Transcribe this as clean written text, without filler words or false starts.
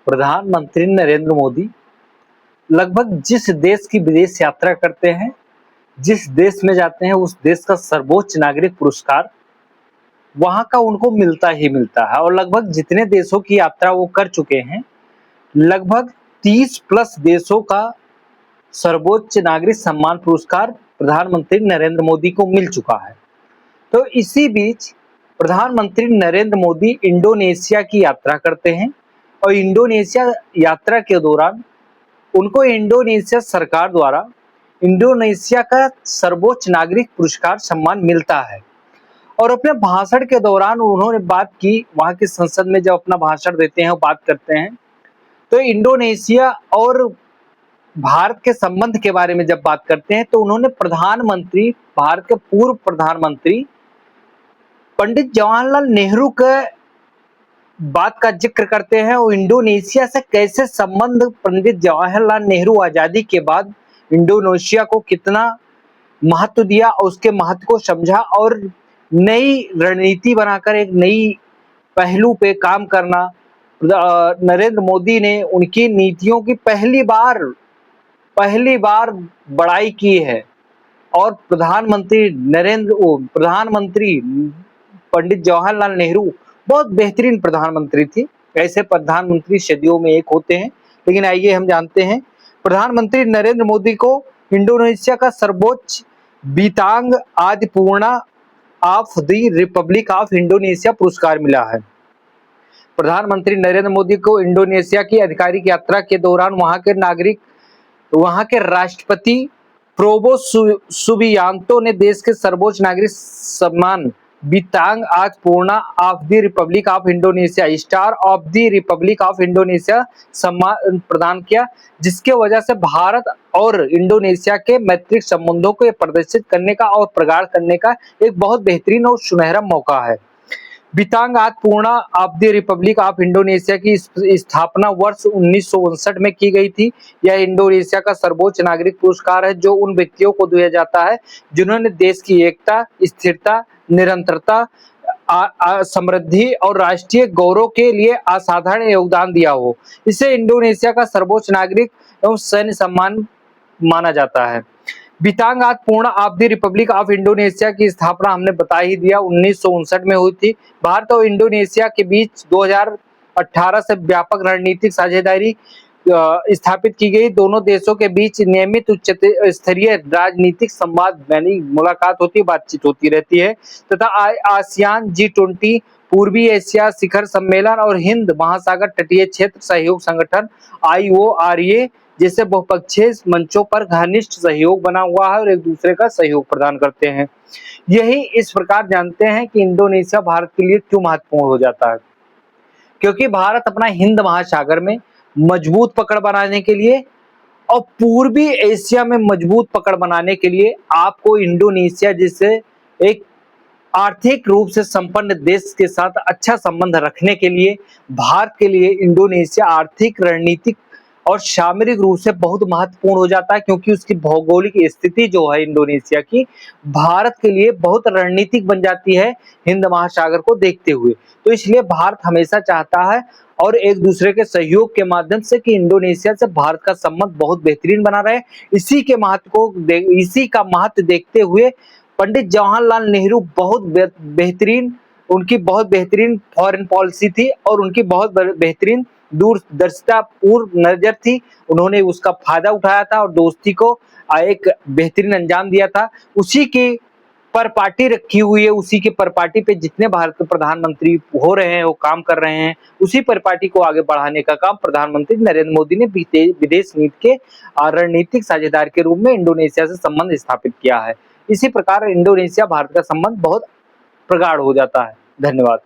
प्रधानमंत्री नरेंद्र मोदी लगभग जिस देश की विदेश यात्रा करते हैं, जिस देश में जाते हैं, उस देश का सर्वोच्च नागरिक पुरस्कार वहां का उनको मिलता ही मिलता है। और लगभग जितने देशों की यात्रा वो कर चुके हैं, लगभग 30 प्लस देशों का सर्वोच्च नागरिक सम्मान पुरस्कार प्रधानमंत्री नरेंद्र मोदी को मिल चुका है। तो इसी बीच प्रधानमंत्री नरेंद्र मोदी इंडोनेशिया की यात्रा करते हैं और इंडोनेशिया यात्रा के दौरान उनको इंडोनेशिया सरकार द्वारा इंडोनेशिया का सर्वोच्च नागरिक पुरस्कार सम्मान मिलता है। और अपने भाषण के दौरान उन्होंने बात की, वहां की संसद में जब अपना भाषण देते हैं, बात करते हैं, तो इंडोनेशिया और भारत के संबंध के बारे में जब बात करते हैं, तो उन्होंने प्रधानमंत्री, भारत के पूर्व प्रधानमंत्री पंडित जवाहरलाल नेहरू के बात का जिक्र करते हैं और इंडोनेशिया से कैसे संबंध पंडित जवाहरलाल नेहरू आजादी के बाद इंडोनेशिया को कितना महत्व दिया और उसके महत्व को समझा और नई रणनीति बनाकर एक नई पहलू पे काम करना। नरेंद्र मोदी ने उनकी नीतियों की पहली बार बड़ाई की है। और प्रधानमंत्री पंडित जवाहरलाल नेहरू बहुत बेहतरीन प्रधानमंत्री थी। ऐसे प्रधानमंत्री सदियों में एक होते हैं। लेकिन आइए हम जानते हैं, प्रधानमंत्री नरेंद्र मोदी को इंडोनेशिया का सर्वोच्च Bintang Adipurna of the Republic of Indonesia पुरस्कार मिला है। प्रधानमंत्री नरेंद्र मोदी को इंडोनेशिया की आधिकारिक यात्रा के दौरान वहां के राष्ट्रपति प्रोबो सुबियांतो ने देश के सर्वोच्च नागरिक सम्मान Bintang Adipurna of the Republic of Indonesia, Star of the Republic of Indonesia सम्मान प्रदान किया, जिसके वजह से भारत और इंडोनेशिया के मैत्रिक संबंधों को प्रदर्शित करने का और प्रगाढ़ करने का एक बहुत बेहतरीन और सुनहरा मौका है। Bintang Adipurna of the Republic of Indonesia की स्थापना वर्ष 1959 में की गई थी। यह इंडोनेशिया का सर्वोच्च नागरिक पुरस्कार है जो उन व्यक्तियों को दिया जाता है जिन्होंने देश की एकता, स्थिरता, निरंतरता, समृद्धि और राष्ट्रीय गौरव के लिए असाधारण योगदान दिया हो। इसे इंडोनेशिया का सर्वोच्च नागरिक एवं सैन्य सम्मान माना जाता है। Bintang Adipurna of the Republic of Indonesia की स्थापना हमने बता ही दिया 1959 में हुई थी। भारत और इंडोनेशिया के बीच 2018 से व्यापक रणनीतिक साझेदारी स्थापित की गई। दोनों देशों के बीच नियमित उच्च स्तरीय राजनीतिक संवाद यानी मुलाकात होती, बातचीत होती रहती है तथा आसियान, G20, पूर्वी एशिया शिखर सम्मेलन और हिंद महासागर तटीय क्षेत्र सहयोग संगठन IORA जैसे बहुपक्षीय मंचों पर घनिष्ठ सहयोग बना हुआ है और एक दूसरे का सहयोग प्रदान करते हैं। यही इस प्रकार जानते हैं कि इंडोनेशिया भारत के लिए क्यों महत्वपूर्ण हो जाता है, क्योंकि भारत अपना हिंद महासागर में मजबूत पकड़ बनाने के लिए और पूर्वी एशिया में मजबूत पकड़ बनाने के लिए आपको इंडोनेशिया जैसे एक आर्थिक रूप से संपन्न देश के साथ अच्छा संबंध रखने के लिए भारत के लिए इंडोनेशिया आर्थिक, रणनीतिक और सामरिक रूप से बहुत महत्वपूर्ण हो जाता है, क्योंकि उसकी भौगोलिक स्थिति जो है इंडोनेशिया की भारत के लिए बहुत रणनीतिक बन जाती है हिंद महासागर को देखते हुए। तो इसलिए भारत हमेशा चाहता है और एक दूसरे के सहयोग के माध्यम से कि इंडोनेशिया से भारत का संबंध बहुत बेहतरीन बना रहे। इसी का महत्व देखते हुए पंडित जवाहरलाल नेहरू उनकी बहुत बेहतरीन फॉरेन पॉलिसी थी और उनकी बहुत बेहतरीन दूरदर्शिता पूर्व नजर थी। उन्होंने उसका फायदा उठाया था और दोस्ती को एक बेहतरीन अंजाम दिया था। उसी की परपाटी रखी हुई है, उसी के परपाटी पे जितने भारत के प्रधानमंत्री हो रहे हैं वो काम कर रहे हैं, उसी परपाटी को आगे बढ़ाने का काम प्रधानमंत्री नरेंद्र मोदी ने विदेश नीति के रणनीतिक साझेदार के रूप में इंडोनेशिया से संबंध स्थापित किया है। इसी प्रकार इंडोनेशिया भारत का संबंध बहुत प्रगाढ़ हो जाता है। धन्यवाद।